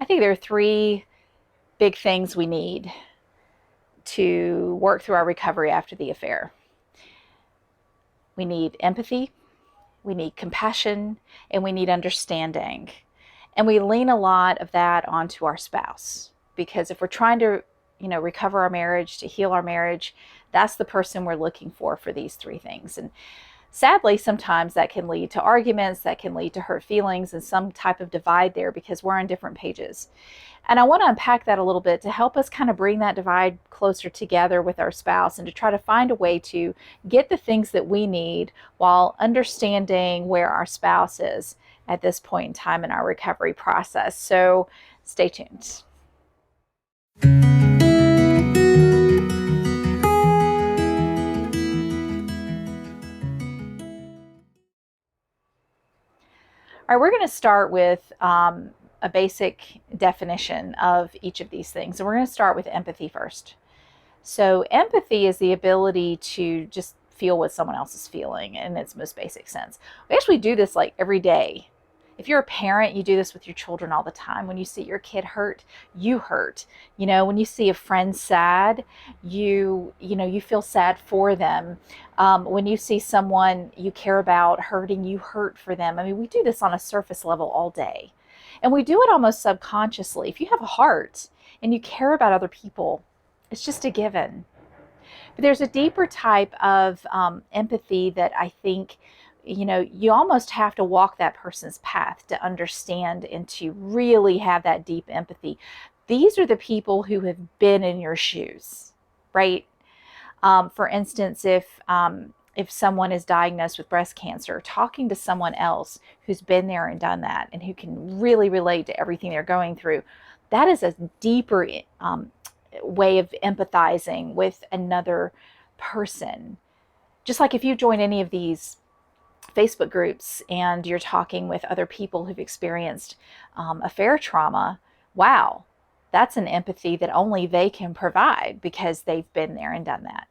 I think there are three big things we need to work through our recovery after the affair. We need empathy, we need compassion, and we need understanding. And we lean a lot of that onto our spouse, because if we're trying to, recover our marriage, to heal our marriage, that's the person we're looking for these three things. And sadly, sometimes that can lead to arguments, that can lead to hurt feelings and some type of divide there because we're on different pages. And I want to unpack that a little bit to help us kind of bring that divide closer together with our spouse and to try to find a way to get the things that we need while understanding where our spouse is at this point in time in our recovery process. So stay tuned. All right, we're going to start with a basic definition of each of these things. And we're going to start with empathy first. So empathy is the ability to just feel what someone else is feeling in its most basic sense. We actually do this like every day. If you're a parent, you do this with your children all the time. When you see your kid hurt, you hurt. When you see a friend sad, you feel sad for them. When you see someone you care about hurting, you hurt for them. I mean, we do this on a surface level all day. And we do it almost subconsciously. If you have a heart and you care about other people, it's just a given. But there's a deeper type of empathy that I think, you almost have to walk that person's path to understand and to really have that deep empathy. These are the people who have been in your shoes, right? For instance, if someone is diagnosed with breast cancer, talking to someone else who's been there and done that and who can really relate to everything they're going through, that is a deeper way of empathizing with another person. Just like if you join any of these Facebook groups and you're talking with other people who've experienced affair trauma, wow, that's an empathy that only they can provide because they've been there and done that.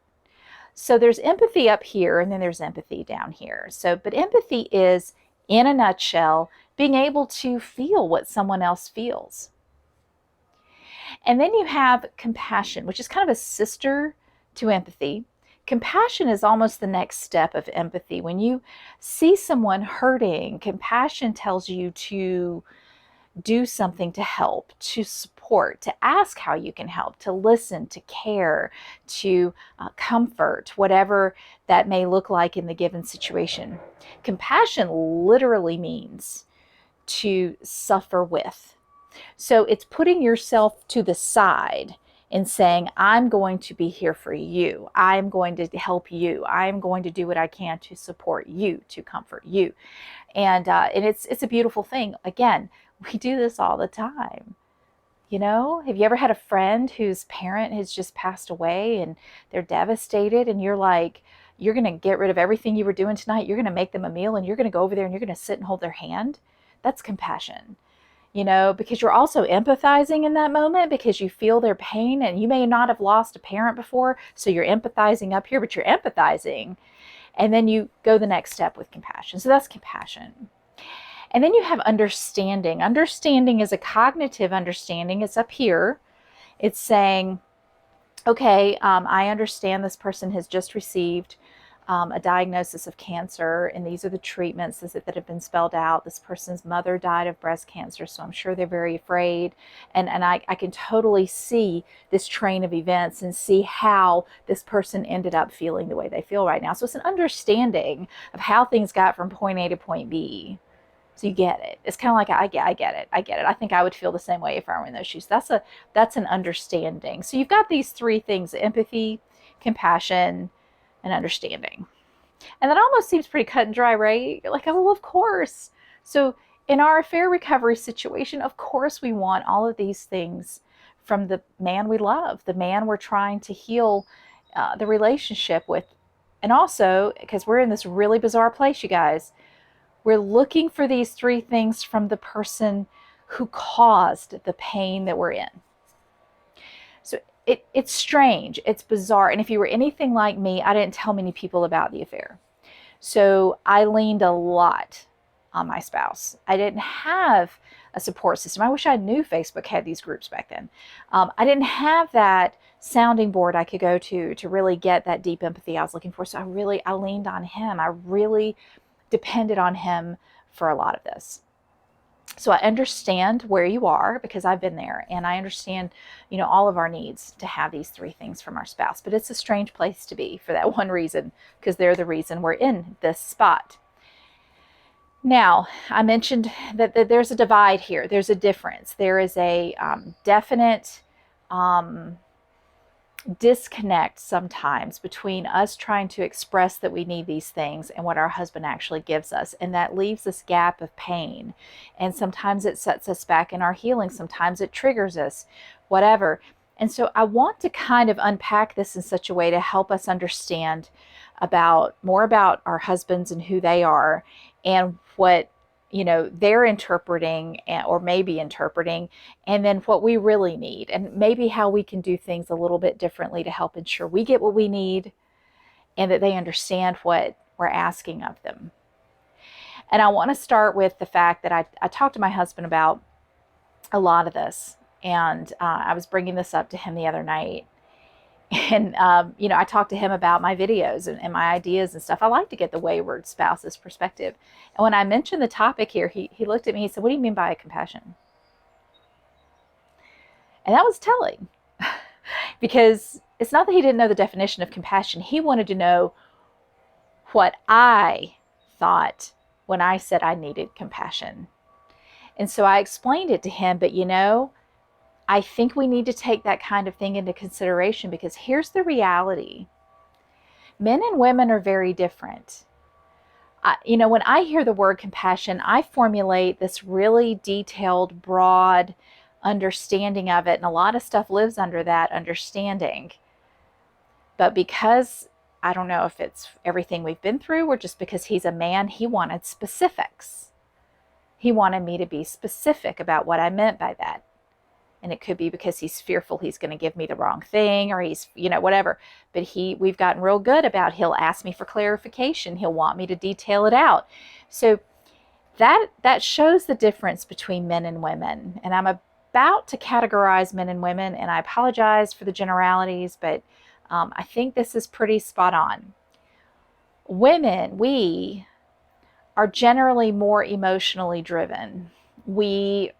So there's empathy up here and then there's empathy down here. But empathy is, in a nutshell, being able to feel what someone else feels. And then you have compassion, which is kind of a sister to empathy. Compassion is almost the next step of empathy. When you see someone hurting, compassion tells you to do something to help, to support, to ask how you can help, to listen, to care, to comfort, whatever that may look like in the given situation. Compassion literally means to suffer with. So it's putting yourself to the side and saying, I'm going to be here for you. I'm going to help you. I'm going to do what I can to support you, to comfort you. And it's a beautiful thing. Again, we do this all the time. Have you ever had a friend whose parent has just passed away and they're devastated and you're like, you're going to get rid of everything you were doing tonight. You're going to make them a meal and you're going to go over there and you're going to sit and hold their hand. That's compassion. Because you're also empathizing in that moment because you feel their pain and you may not have lost a parent before. So you're empathizing up here, but you're empathizing. And then you go the next step with compassion. So that's compassion. And then you have understanding. Understanding is a cognitive understanding. It's up here. It's saying, okay, I understand this person has just received a diagnosis of cancer, and these are the treatments that have been spelled out. This person's mother died of breast cancer, so I'm sure they're very afraid. And I can totally see this train of events and see how this person ended up feeling the way they feel right now. So it's an understanding of how things got from point A to point B. So you get it. It's kind of like, I get it. I think I would feel the same way if I were in those shoes. That's an understanding. So you've got these three things: empathy, compassion, and understanding. And that almost seems pretty cut and dry, right? You're like, oh, well, of course. So in our affair recovery situation, of course we want all of these things from the man we love, the man we're trying to heal the relationship with. And also, because we're in this really bizarre place, you guys, we're looking for these three things from the person who caused the pain that we're in. So it's strange, it's bizarre. And if you were anything like me, I didn't tell many people about the affair. So I leaned a lot on my spouse. I didn't have a support system. I wish I knew Facebook had these groups back then. I didn't have that sounding board I could go to really get that deep empathy I was looking for. So I leaned on him. I really depended on him for a lot of this. So I understand where you are because I've been there, and I understand, all of our needs to have these three things from our spouse. But it's a strange place to be for that one reason, because they're the reason we're in this spot. Now, I mentioned that there's a divide here. There's a difference. There is a definite disconnect sometimes between us trying to express that we need these things and what our husband actually gives us. And that leaves this gap of pain. And sometimes it sets us back in our healing. Sometimes it triggers us, whatever. And so I want to kind of unpack this in such a way to help us understand more about our husbands and who they are, and what they're interpreting or maybe interpreting, and then what we really need, and maybe how we can do things a little bit differently to help ensure we get what we need and that they understand what we're asking of them. And I want to start with the fact that I talked to my husband about a lot of this, and I was bringing this up to him the other night. And, I talked to him about my videos and my ideas and stuff. I like to get the wayward spouse's perspective. And when I mentioned the topic here, he looked at me, he said, "What do you mean by compassion?" And that was telling because it's not that he didn't know the definition of compassion. He wanted to know what I thought when I said I needed compassion. And so I explained it to him, but I think we need to take that kind of thing into consideration, because here's the reality. Men and women are very different. When I hear the word compassion, I formulate this really detailed, broad understanding of it, and a lot of stuff lives under that understanding. But because I don't know if it's everything we've been through or just because he's a man, he wanted specifics. He wanted me to be specific about what I meant by that. And it could be because he's fearful he's going to give me the wrong thing, or he's, whatever. But we've gotten real good about, he'll ask me for clarification. He'll want me to detail it out. So that shows the difference between men and women. And I'm about to categorize men and women, and I apologize for the generalities, but I think this is pretty spot on. Women, we are generally more emotionally driven. We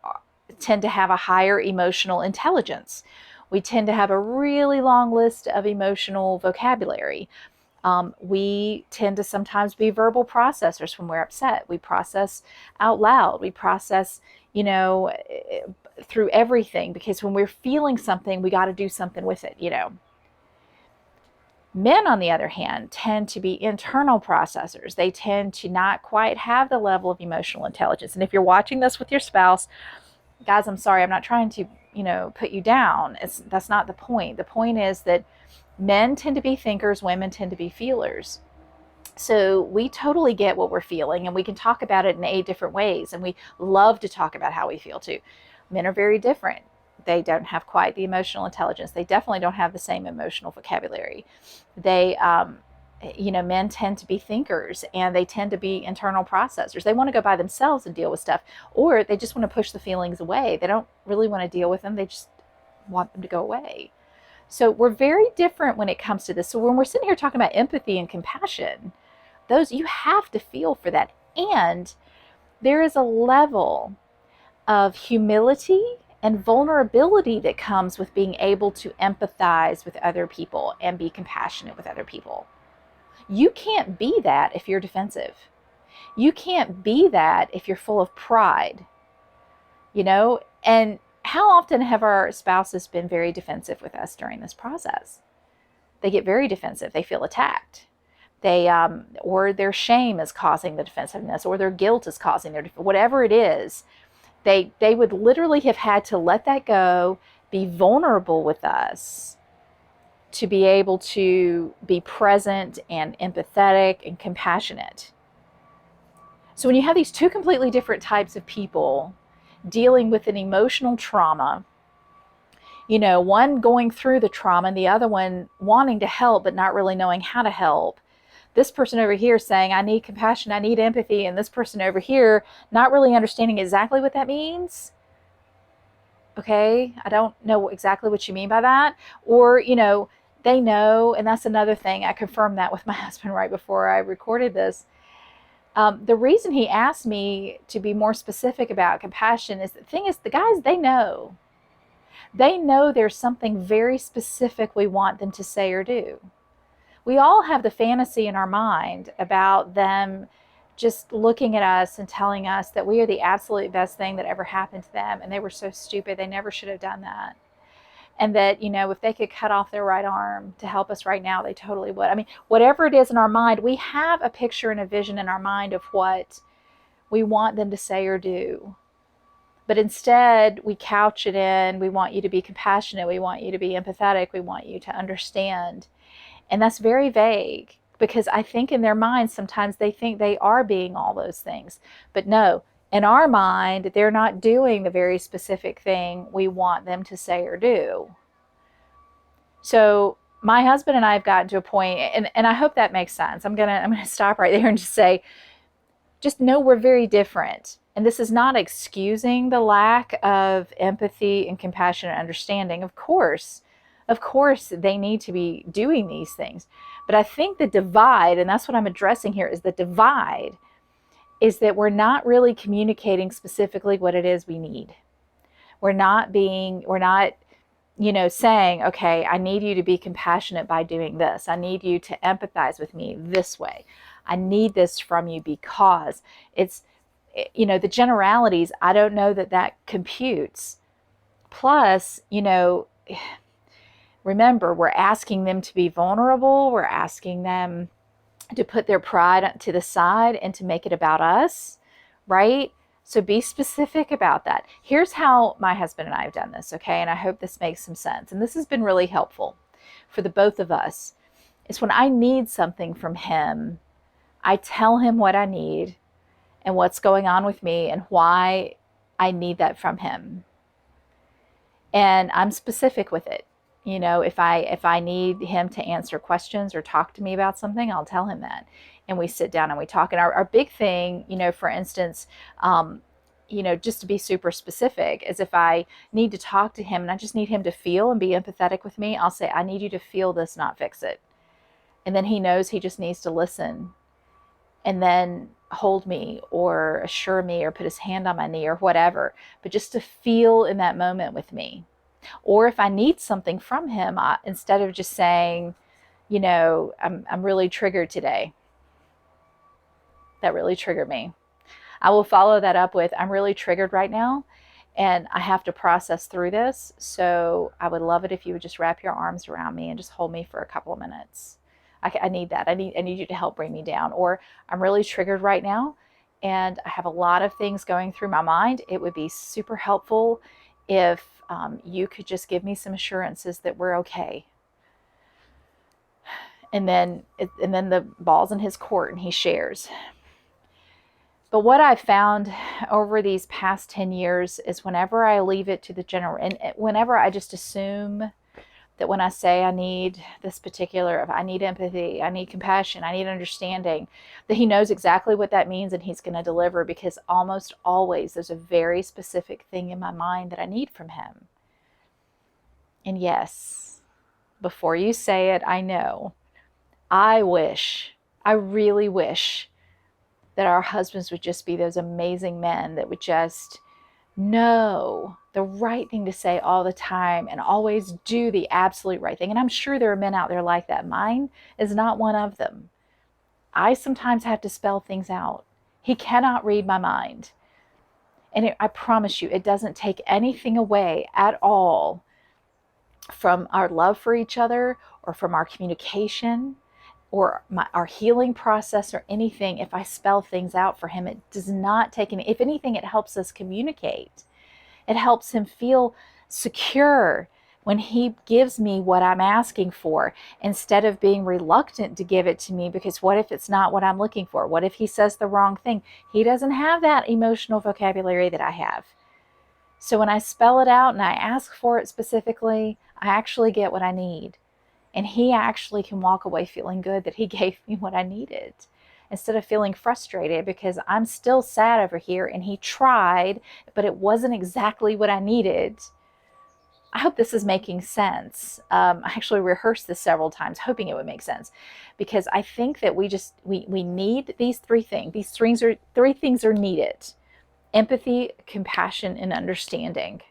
tend to have a higher emotional intelligence. We tend to have a really long list of emotional vocabulary. We tend to sometimes be verbal processors when we're upset. We process out loud. We process, through everything, because when we're feeling something, we got to do something with it, Men, on the other hand, tend to be internal processors. They tend to not quite have the level of emotional intelligence. And if you're watching this with your spouse, guys, I'm sorry, I'm not trying to, put you down. That's not the point. The point is that men tend to be thinkers, women tend to be feelers. So we totally get what we're feeling, and we can talk about it in 8 different ways. And we love to talk about how we feel too. Men are very different. They don't have quite the emotional intelligence. They definitely don't have the same emotional vocabulary. Men tend to be thinkers, and they tend to be internal processors. They want to go by themselves and deal with stuff, or they just want to push the feelings away. They don't really want to deal with them. They just want them to go away. So we're very different when it comes to this. So when we're sitting here talking about empathy and compassion, you have to feel for that. And there is a level of humility and vulnerability that comes with being able to empathize with other people and be compassionate with other people. You can't be that if you're defensive. You can't be that if you're full of pride, And how often have our spouses been very defensive with us during this process? They get very defensive. They feel attacked. Or their shame is causing the defensiveness, or their guilt is causing whatever it is. They would literally have had to let that go, be vulnerable with us, to be able to be present and empathetic and compassionate. So when you have these two completely different types of people dealing with an emotional trauma, one going through the trauma and the other one wanting to help but not really knowing how to help, this person over here saying, I need compassion, I need empathy, and this person over here not really understanding exactly what that means. Okay, I don't know exactly what you mean by that. Or, they know, and that's another thing. I confirmed that with my husband right before I recorded this. The reason he asked me to be more specific about compassion is, the thing is, the guys, they know. They know there's something very specific we want them to say or do. We all have the fantasy in our mind about them just looking at us and telling us that we are the absolute best thing that ever happened to them, and they were so stupid, they never should have done that. And that, if they could cut off their right arm to help us right now, they totally would. I mean, whatever it is in our mind, we have a picture and a vision in our mind of what we want them to say or do. But instead, we couch it in, we want you to be compassionate, we want you to be empathetic, we want you to understand. And that's very vague, because I think in their minds, sometimes they think they are being all those things. But no, in our mind, they're not doing the very specific thing we want them to say or do. So my husband and I have gotten to a point, and I hope that makes sense. I'm gonna stop right there and just know we're very different. And this is not excusing the lack of empathy and compassion and understanding. Of course, they need to be doing these things. But I think the divide, and that's what I'm addressing here, is the divide is that we're not really communicating specifically what it is we need. We're not, saying, okay, I need you to be compassionate by doing this. I need you to empathize with me this way. I need this from you because it's, the generalities, I don't know that computes. Plus, remember, we're asking them to be vulnerable. We're asking them to put their pride to the side and to make it about us, right? So be specific about that. Here's how my husband and I have done this, okay? And I hope this makes some sense. And this has been really helpful for the both of us. It's when I need something from him, I tell him what I need and what's going on with me and why I need that from him. And I'm specific with it. If I need him to answer questions or talk to me about something, I'll tell him that. And we sit down and we talk. And our big thing, for instance, just to be super specific, is if I need to talk to him and I just need him to feel and be empathetic with me, I'll say, I need you to feel this, not fix it. And then he knows he just needs to listen and then hold me or assure me or put his hand on my knee or whatever, but just to feel in that moment with me. Or if I need something from him, instead of just saying, I'm really triggered today. That really triggered me. I will follow that up with, I'm really triggered right now and I have to process through this. So I would love it if you would just wrap your arms around me and just hold me for a couple of minutes. I need that. I need you to help bring me down. Or I'm really triggered right now and I have a lot of things going through my mind. It would be super helpful if you could just give me some assurances that we're okay. And then the ball's in his court and he shares. But what I've found over these past 10 years is whenever I leave it to the general, and whenever I just assume that when I say I need this particular, I need empathy, I need compassion, I need understanding, that he knows exactly what that means and he's going to deliver, because almost always there's a very specific thing in my mind that I need from him. And yes, before you say it, I know, I really wish that our husbands would just be those amazing men that would just know the right thing to say all the time and always do the absolute right thing. And I'm sure there are men out there like that. Mine is not one of them. I sometimes have to spell things out. He cannot read my mind. And I promise you, it doesn't take anything away at all from our love for each other or from our communication or our healing process or anything. If I spell things out for him, it does not take any, if anything, it helps us communicate. It helps him feel secure when he gives me what I'm asking for, instead of being reluctant to give it to me, because what if it's not what I'm looking for? What if he says the wrong thing? He doesn't have that emotional vocabulary that I have. So when I spell it out and I ask for it specifically, I actually get what I need. And he actually can walk away feeling good that he gave me what I needed, instead of feeling frustrated because I'm still sad over here and he tried, but it wasn't exactly what I needed. I hope this is making sense. I actually rehearsed this several times, hoping it would make sense, because I think that we need these three things. These three things are needed: empathy, compassion, and understanding.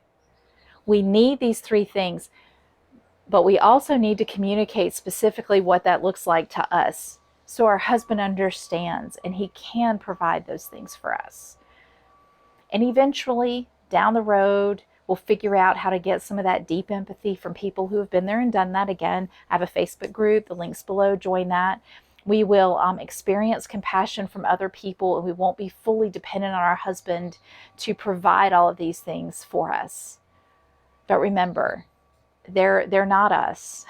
We need these three things, but we also need to communicate specifically what that looks like to us, so our husband understands and he can provide those things for us. And eventually, down the road, we'll figure out how to get some of that deep empathy from people who have been there and done that. Again, I have a Facebook group, the link's below, join that. We will experience compassion from other people, and we won't be fully dependent on our husband to provide all of these things for us. But remember, they're not us.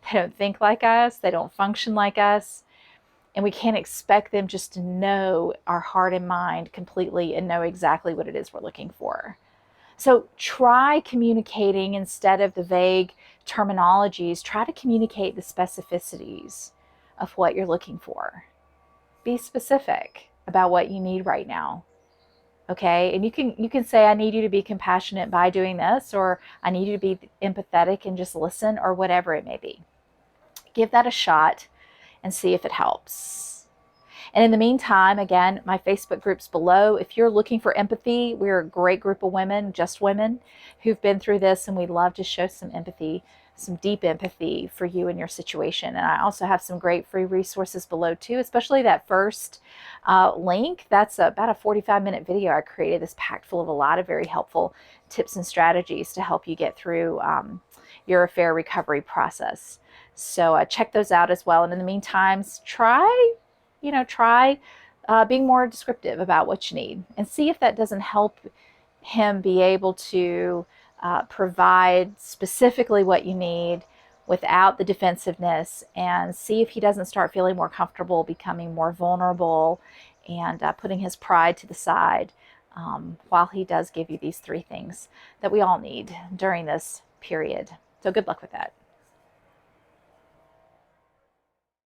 They don't think like us. They don't function like us. And we can't expect them just to know our heart and mind completely and know exactly what it is we're looking for. So try communicating instead of the vague terminologies. Try to communicate the specificities of what you're looking for. Be specific about what you need right now. Okay, and you can say, I need you to be compassionate by doing this, or I need you to be empathetic and just listen, or whatever it may be. Give that a shot and see if it helps. And in the meantime, again, my Facebook group's below. If you're looking for empathy, we're a great group of women, just women, who've been through this, and we'd love to show some empathy, some deep empathy for you and your situation. And I also have some great free resources below too, especially that first link. That's about a 45-minute video I created that's packed full of a lot of very helpful tips and strategies to help you get through your affair recovery process. So check those out as well. And in the meantime, try being more descriptive about what you need, and see if that doesn't help him be able to provide specifically what you need without the defensiveness, and see if he doesn't start feeling more comfortable, becoming more vulnerable, and putting his pride to the side while he does give you these three things that we all need during this period. So good luck with that.